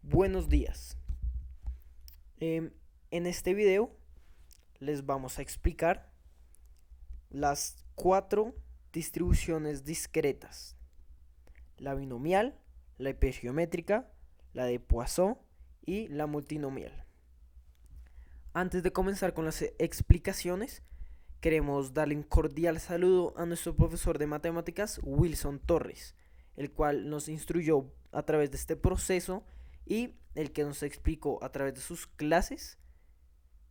Buenos días. En este video les vamos a explicar las cuatro distribuciones discretas: la binomial, la hipergeométrica, la de Poisson y la multinomial. Antes de comenzar con las explicaciones, queremos darle un cordial saludo a nuestro profesor de matemáticas, Wilson Torres, el cual nos instruyó a través de este proceso y el que nos explicó a través de sus clases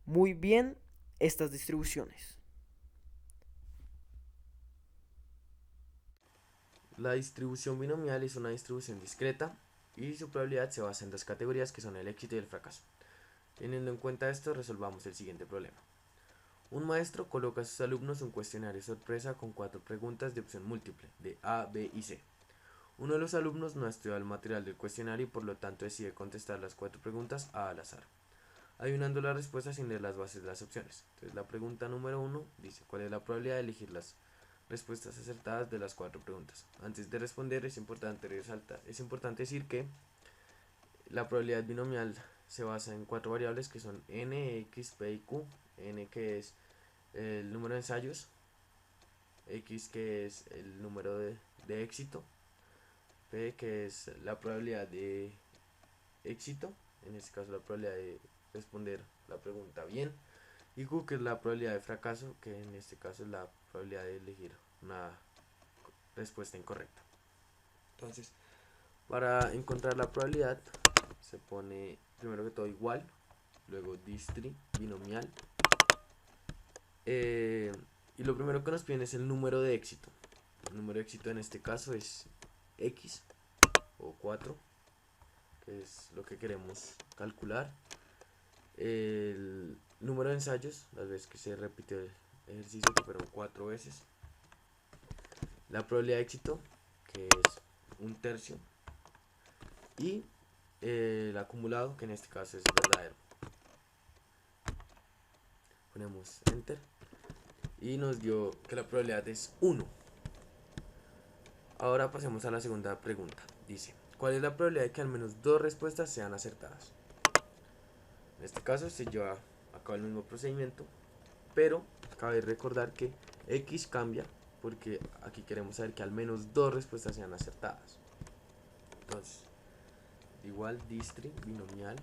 muy bien estas distribuciones. La distribución binomial es una distribución discreta y su probabilidad se basa en dos categorías que son el éxito y el fracaso. Teniendo en cuenta esto, resolvamos el siguiente problema. Un maestro coloca a sus alumnos un cuestionario sorpresa con 4 preguntas de opción múltiple, de A, B y C. Uno de los alumnos no ha estudiado el material del cuestionario y por lo tanto decide contestar las 4 preguntas al azar, adivinando las respuestas sin leer las bases de las opciones. Entonces la pregunta número 1 dice: ¿cuál es la probabilidad de elegir las respuestas acertadas de las 4 preguntas? Antes de responder es importante decir que la probabilidad binomial se basa en 4 variables que son n, x, p y q. N, que es el número de ensayos; x, que es el número de éxito; p, que es la probabilidad de éxito, en este caso la probabilidad de responder la pregunta bien; y q, que es la probabilidad de fracaso, que en este caso es la probabilidad de elegir una respuesta incorrecta. Entonces, para encontrar la probabilidad se pone primero que todo igual, luego distri, binomial, y lo primero que nos piden es el número de éxito. El número de éxito en este caso es x o 4, que es lo que queremos calcular. El número de ensayos, las veces que se repite el ejercicio, que fueron 4 veces. La probabilidad de éxito, que es un tercio. Y el acumulado, que en este caso es verdadero. Ponemos enter y nos dio que la probabilidad es 1. Ahora pasemos a la segunda pregunta. Dice: ¿cuál es la probabilidad de que al menos 2 respuestas sean acertadas? En este caso se lleva a cabo el mismo procedimiento, pero cabe recordar que x cambia porque aquí queremos saber que al menos 2 respuestas sean acertadas. Entonces, igual distri, binomial,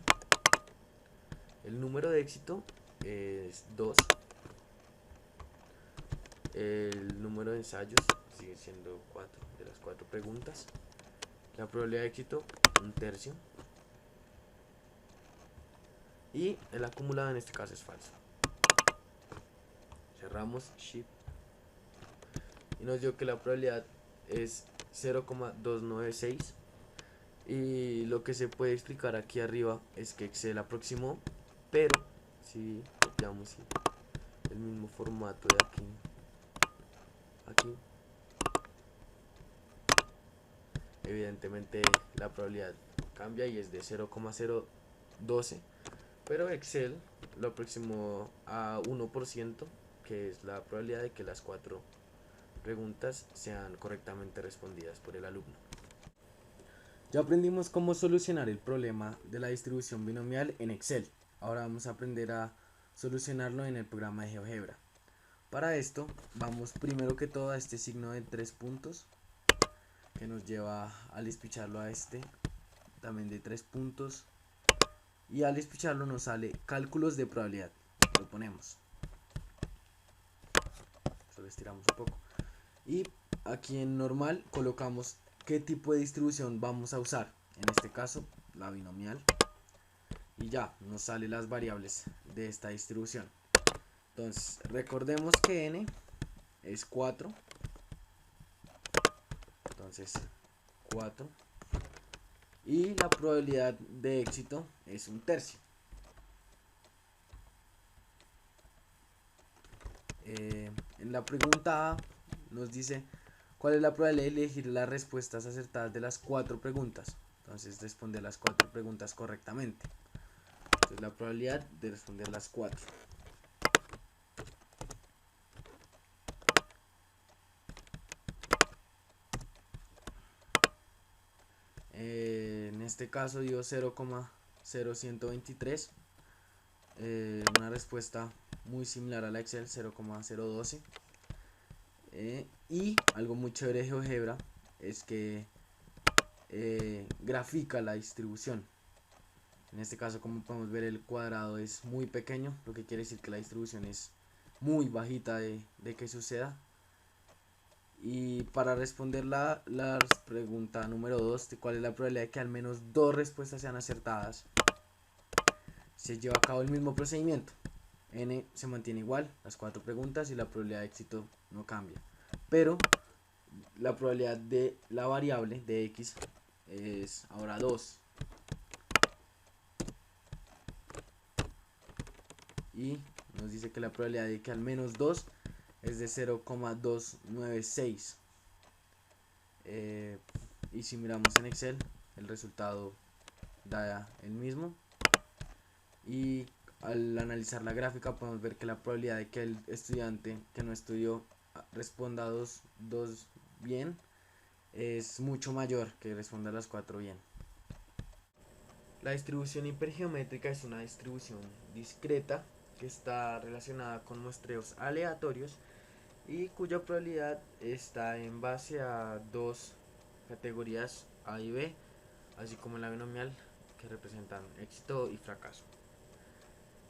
el número de éxito es 2, el número de ensayos sigue siendo 4 de las 4 preguntas, la probabilidad de éxito un tercio, y el acumulado en este caso es falso. Cerramos shift y nos dio que la probabilidad es 0,296. Y lo que se puede explicar aquí arriba es que Excel aproximó, pero si copiamos el mismo formato de aquí, evidentemente la probabilidad cambia y es de 0,012, pero Excel lo aproximó a 1%, que es la probabilidad de que las 4 preguntas sean correctamente respondidas por el alumno. Ya aprendimos cómo solucionar el problema de la distribución binomial en Excel. Ahora vamos a aprender a solucionarlo en el programa de GeoGebra. Para esto vamos primero que todo a este signo de 3 puntos, que nos lleva al despicharlo a este también de 3 puntos, y al despicharlo nos sale cálculos de probabilidad. Lo ponemos, solo estiramos un poco, y aquí en normal colocamos qué tipo de distribución vamos a usar, en este caso la binomial, y ya nos salen las variables de esta distribución. Entonces recordemos que n es 4, entonces 4, y la probabilidad de éxito es un tercio. En la pregunta A nos dice cuál es la probabilidad de elegir las respuestas acertadas de las 4 preguntas. Entonces responde las 4 preguntas correctamente. Entonces la probabilidad de responder las 4. En este caso dio 0,0123, una respuesta muy similar a la Excel, 0,012. Y algo muy chévere de GeoGebra es que grafica la distribución. En este caso, como podemos ver, el cuadrado es muy pequeño, lo que quiere decir que la distribución es muy bajita de que suceda. Y para responder la pregunta número 2, de cuál es la probabilidad de que al menos dos respuestas sean acertadas, se lleva a cabo el mismo procedimiento. N se mantiene igual, las 4 preguntas, y la probabilidad de éxito no cambia. Pero la probabilidad de la variable de X es ahora 2. Y nos dice que la probabilidad de que al menos 2 es de 0,296. Y si miramos en Excel, el resultado da el mismo. Y al analizar la gráfica podemos ver que la probabilidad de que el estudiante que no estudió responda 2 bien es mucho mayor que responda a las 4 bien. La distribución hipergeométrica es una distribución discreta que está relacionada con muestreos aleatorios y cuya probabilidad está en base a dos categorías A y B, así como en la binomial, que representan éxito y fracaso.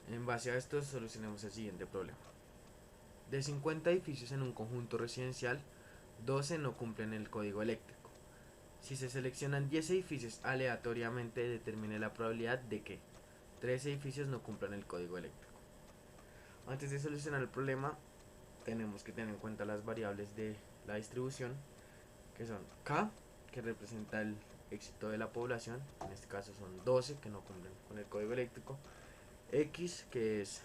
En base a esto solucionemos el siguiente problema. De 50 edificios en un conjunto residencial, 12 no cumplen el código eléctrico. Si se seleccionan 10 edificios aleatoriamente, determine la probabilidad de que 3 edificios no cumplan el código eléctrico. Antes de solucionar el problema, tenemos que tener en cuenta las variables de la distribución, que son K, que representa el éxito de la población, en este caso son 12 que no cumplen con el código eléctrico, X, que es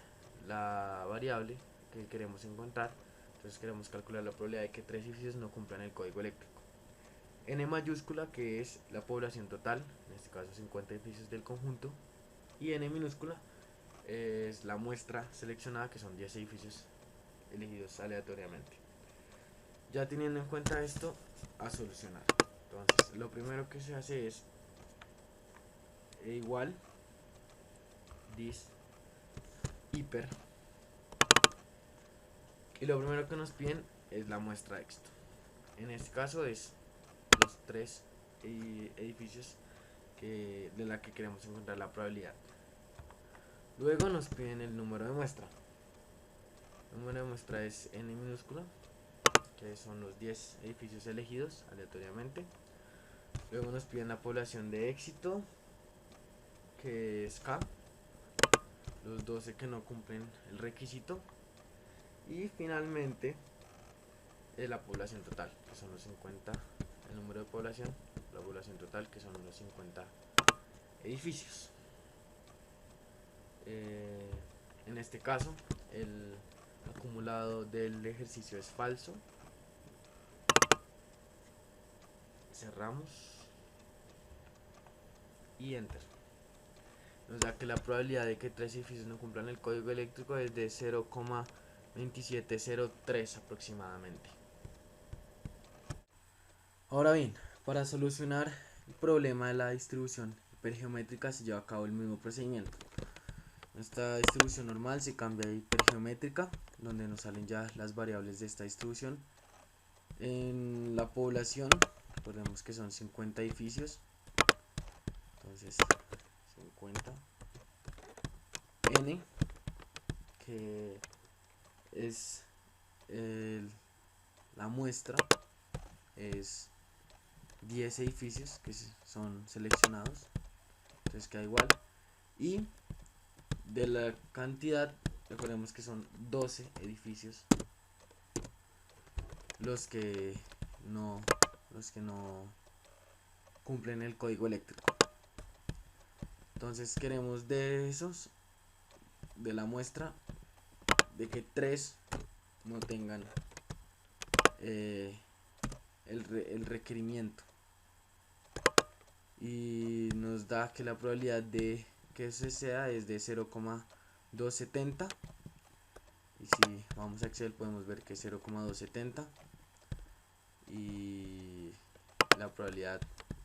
la variable que queremos encontrar, entonces queremos calcular la probabilidad de que 3 edificios no cumplan el código eléctrico. N mayúscula, que es la población total, en este caso 50 edificios del conjunto, y N minúscula es la muestra seleccionada, que son 10 edificios elegidos aleatoriamente. Ya teniendo en cuenta esto, a solucionar. Entonces, lo primero que se hace es igual dis hiper, y lo primero que nos piden es la muestra de éxito. En este caso es los 3 edificios de la que queremos encontrar la probabilidad. Luego nos piden el número de muestra. El número de muestra es n minúscula, que son los 10 edificios elegidos aleatoriamente. Luego nos piden la población de éxito, que es K, los 12 que no cumplen el requisito. Y finalmente la población total, que son los 50, el número de población, la población total, que son los 50 edificios. En este caso, el acumulado del ejercicio es falso. Cerramos y enter. Nos da que la probabilidad de que 3 edificios no cumplan el código eléctrico es de 0,2703 aproximadamente. Ahora bien, para solucionar el problema de la distribución hipergeométrica se lleva a cabo el mismo procedimiento. Esta distribución normal se cambia a hipergeométrica, donde nos salen ya las variables de esta distribución. En la población, recordemos que son 50 edificios, entonces 50 n, que es la muestra, es 10 edificios que son seleccionados, entonces queda igual. Y de la cantidad, recordemos que son 12 edificios los que no cumplen el código eléctrico. Entonces queremos de esos, de la muestra, de que 3 no tengan el requerimiento, y nos da que la probabilidad de que ese sea es de 0,270. y si vamos a Excel podemos ver que es 0,270 y la probabilidad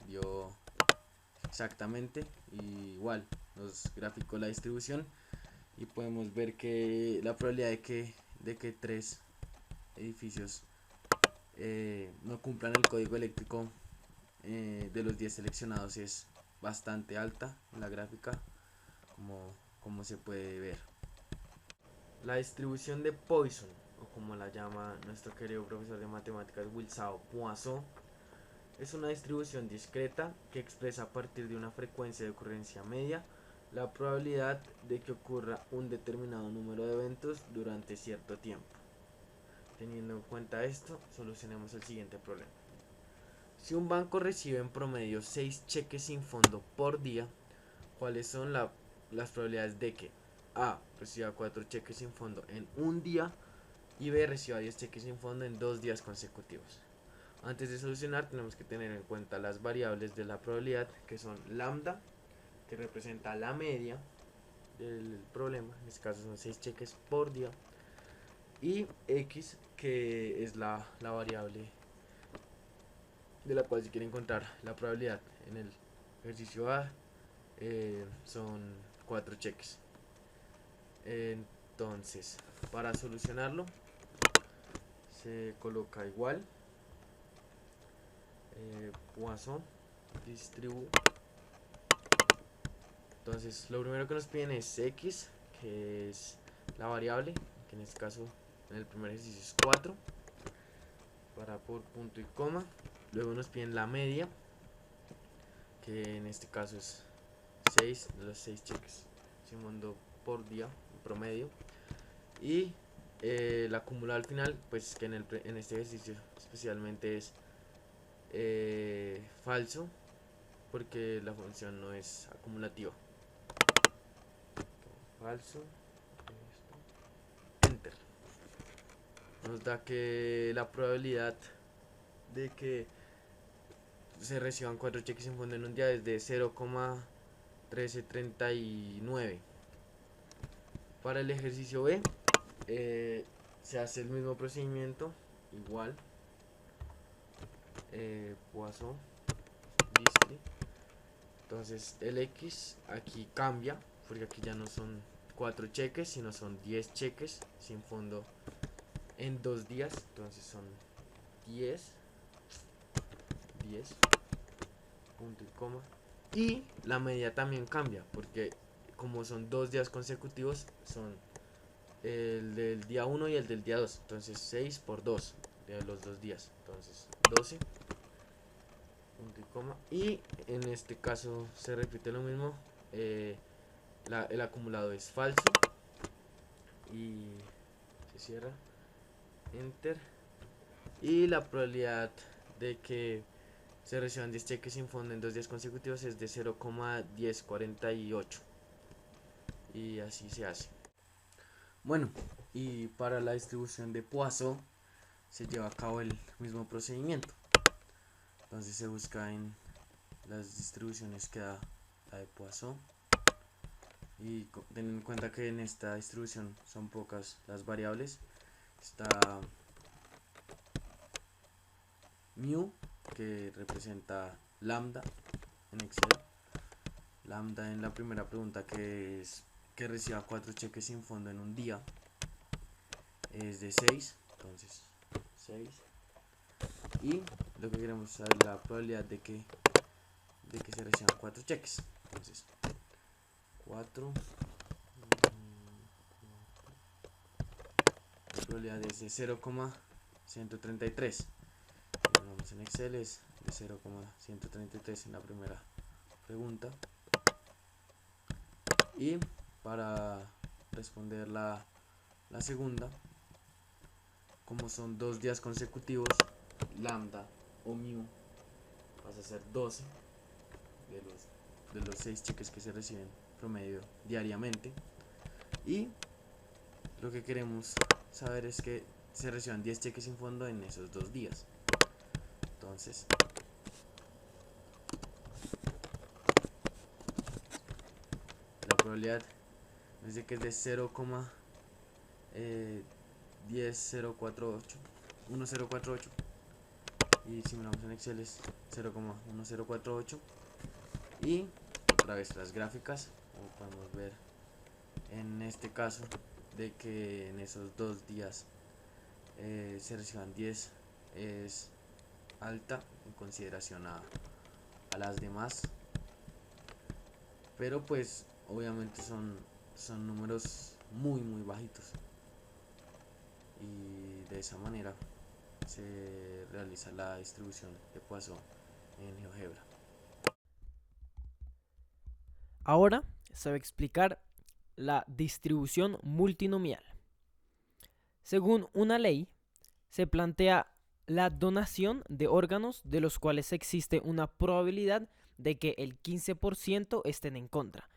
dio exactamente, y igual nos graficó la distribución y podemos ver que la probabilidad de que 3 edificios no cumplan el código eléctrico de los 10 seleccionados es bastante alta en la gráfica, como se puede ver. La distribución de Poisson, o como la llama nuestro querido profesor de matemáticas Wilsao, Poisson, es una distribución discreta que expresa a partir de una frecuencia de ocurrencia media la probabilidad de que ocurra un determinado número de eventos durante cierto tiempo. Teniendo en cuenta esto, solucionemos el siguiente problema. Si un banco recibe en promedio 6 cheques sin fondo por día, ¿cuáles son las probabilidades de que A reciba 4 cheques sin fondo en un día y B reciba 10 cheques sin fondo en 2 días consecutivos? Antes de solucionar tenemos que tener en cuenta las variables de la probabilidad, que son lambda, que representa la media del problema, en este caso son 6 cheques por día, y x, que es la variable de la cual se quiere encontrar la probabilidad. En el ejercicio A son 4 cheques. Entonces, para solucionarlo se coloca igual Poisson distribu. Entonces lo primero que nos piden es x, que es la variable, que en este caso en el primer ejercicio es 4, para por punto y coma. Luego nos piden la media, que en este caso es 6 de los 6 cheques sin fondo por día en promedio. Y el acumulado al final, pues que en este ejercicio especialmente es falso, porque la función no es acumulativa. Falso. Enter. Nos da que la probabilidad de que se reciban 4 cheques sin fondo en un día es de 0,1339. Para el ejercicio B se hace el mismo procedimiento, igual Poisson distri. Entonces el x aquí cambia, porque aquí ya no son 4 cheques, sino son 10 cheques sin fondo en 2 días. Entonces son 10 punto y coma. Y la media también cambia, porque como son 2 días consecutivos, son el del día 1 y el del día 2. Entonces 6 por 2 de los 2 días. Entonces 12 punto y coma. Y en este caso se repite lo mismo. El acumulado es falso. Y se cierra. Enter. Y la probabilidad de que se reciban 10 cheques sin fondo en 2 días consecutivos es de 0,1048. Y así se hace. Bueno, y para la distribución de Poisson se lleva a cabo el mismo procedimiento. Entonces se busca en las distribuciones que da la de Poisson. Y ten en cuenta que en esta distribución son pocas las variables. Está mu, que representa lambda en Excel. Lambda en la primera pregunta, que es que reciba 4 cheques sin fondo en un día, es de 6. Entonces 6. Y lo que queremos saber es la probabilidad de que se reciban 4 cheques. Entonces 4, la probabilidad es de 0,133. Vamos en Excel, es de 0,133 en la primera pregunta. Y para responder la segunda, como son 2 días consecutivos, lambda o mu pasa a ser 12 de los 6 cheques que se reciben promedio diariamente. Y lo que queremos saber es que se reciban 10 cheques sin fondo en esos 2 días. Entonces la probabilidad es de que es de 0,1048 y si miramos en Excel es 0,1048. Y otra vez las gráficas, como podemos ver en este caso, de que en esos 2 días se reciban 10 es alta en consideración a las demás, pero pues obviamente son números muy bajitos, y de esa manera se realiza la distribución de Poisson en GeoGebra. Ahora se va a explicar la distribución multinomial. Según una ley, se plantea la donación de órganos de los cuales existe una probabilidad de que el 15% estén en contra,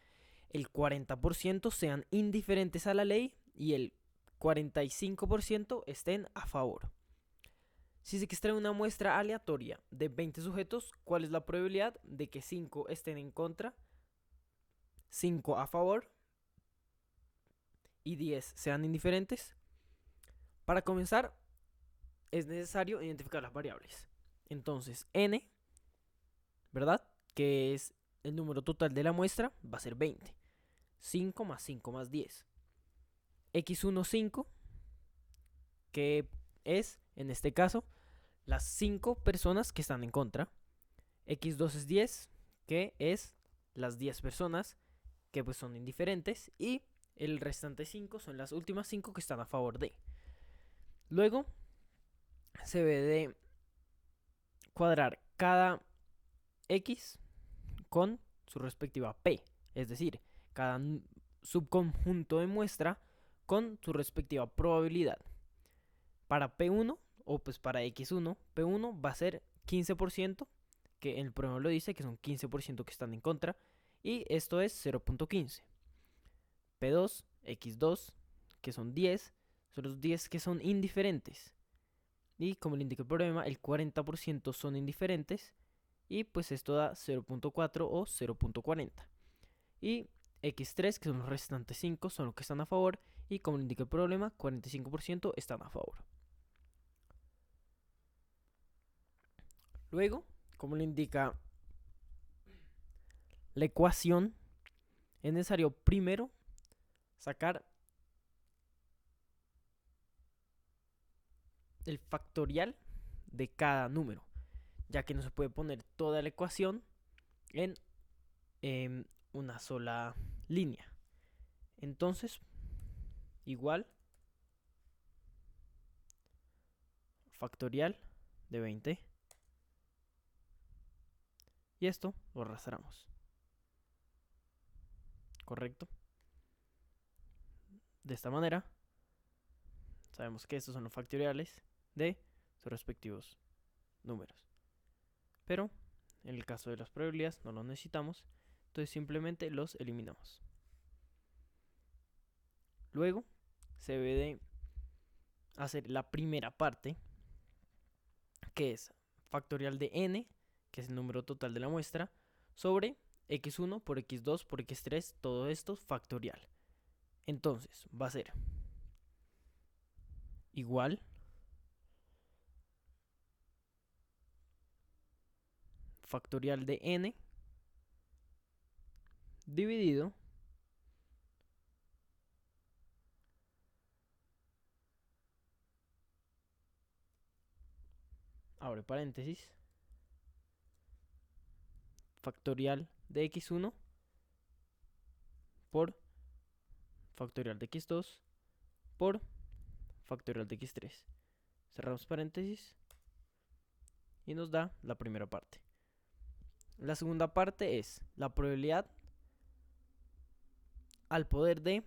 el 40% sean indiferentes a la ley y el 45% estén a favor. Si se extrae una muestra aleatoria de 20 sujetos, ¿cuál es la probabilidad de que 5 estén en contra, 5 a favor y 10 sean indiferentes? Para comenzar, es necesario identificar las variables. Entonces, n, ¿verdad? Que es el número total de la muestra, va a ser 20. 5 más 5 más 10. x1, 5, que es, en este caso, las 5 personas que están en contra. x2 es 10, que es las 10 personas que pues son indiferentes. Y el restante 5 son las últimas 5 que están a favor de. Luego se debe de cuadrar cada x con su respectiva p, es decir, cada subconjunto de muestra con su respectiva probabilidad. Para P1 o pues para X1, P1 va a ser 15%, que el problema lo dice, que son 15% que están en contra, y esto es 0.15. P2, X2, que son 10, son los 10 que son indiferentes. Y como le indica el problema, el 40% son indiferentes, y pues esto da 0.4 o 0.40. Y X3, que son los restantes 5, son los que están a favor, y como le indica el problema, 45% están a favor. Luego, como le indica la ecuación, es necesario primero sacar el factorial de cada número, ya que no se puede poner toda la ecuación en una sola línea. Entonces, igual factorial de 20, y esto lo arrastramos. ¿Correcto? De esta manera, sabemos que estos son los factoriales de sus respectivos números. Pero en el caso de las probabilidades no los necesitamos, entonces simplemente los eliminamos. Luego se debe de hacer la primera parte, que es factorial de n, que es el número total de la muestra, sobre x1 por x2 por x3, todo esto factorial. Entonces va a ser igual factorial de n dividido abre paréntesis factorial de x1 por factorial de x2 por factorial de x3. Cerramos paréntesis y nos da la primera parte. La segunda parte es la probabilidad al poder de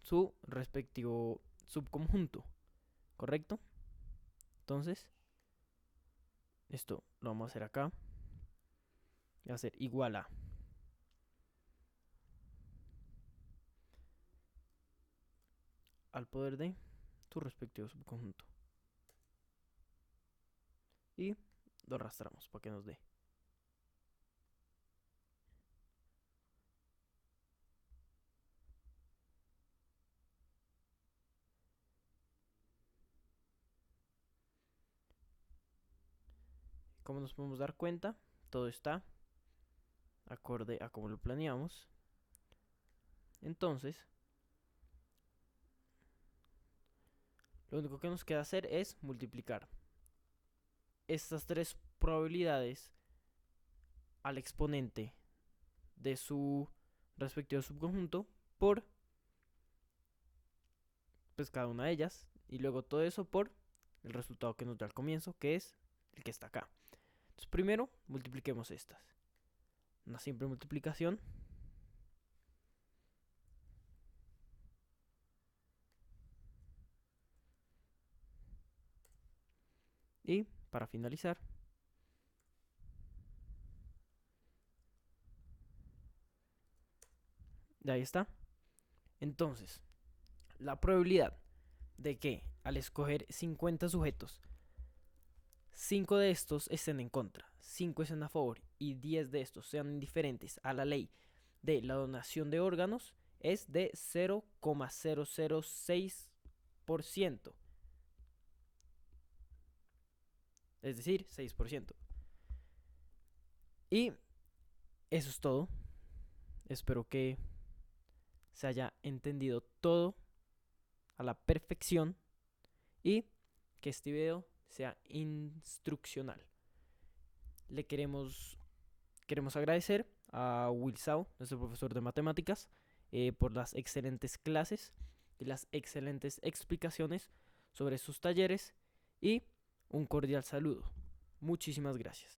su respectivo subconjunto, ¿correcto? Entonces, esto lo vamos a hacer acá. Va a ser igual a al poder de su respectivo subconjunto. Y lo arrastramos para que nos dé. Como nos podemos dar cuenta, todo está acorde a como lo planeamos. Entonces, lo único que nos queda hacer es multiplicar estas tres probabilidades al exponente de su respectivo subconjunto por pues cada una de ellas, y luego todo eso por el resultado que nos da al comienzo, que es el que está acá. Entonces primero multipliquemos estas. Una simple multiplicación. Y para finalizar, de ahí está. Entonces, la probabilidad de que al escoger 50 sujetos, 5 de estos estén en contra, 5 estén a favor y 10 de estos sean indiferentes a la ley de la donación de órganos es de 0,006%. Es decir, 6%. Y eso es todo. Espero que se haya entendido todo a la perfección y que este video sea instruccional. Le queremos agradecer a Will Sau, nuestro profesor de matemáticas, por las excelentes clases y las excelentes explicaciones sobre sus talleres y un cordial saludo. Muchísimas gracias.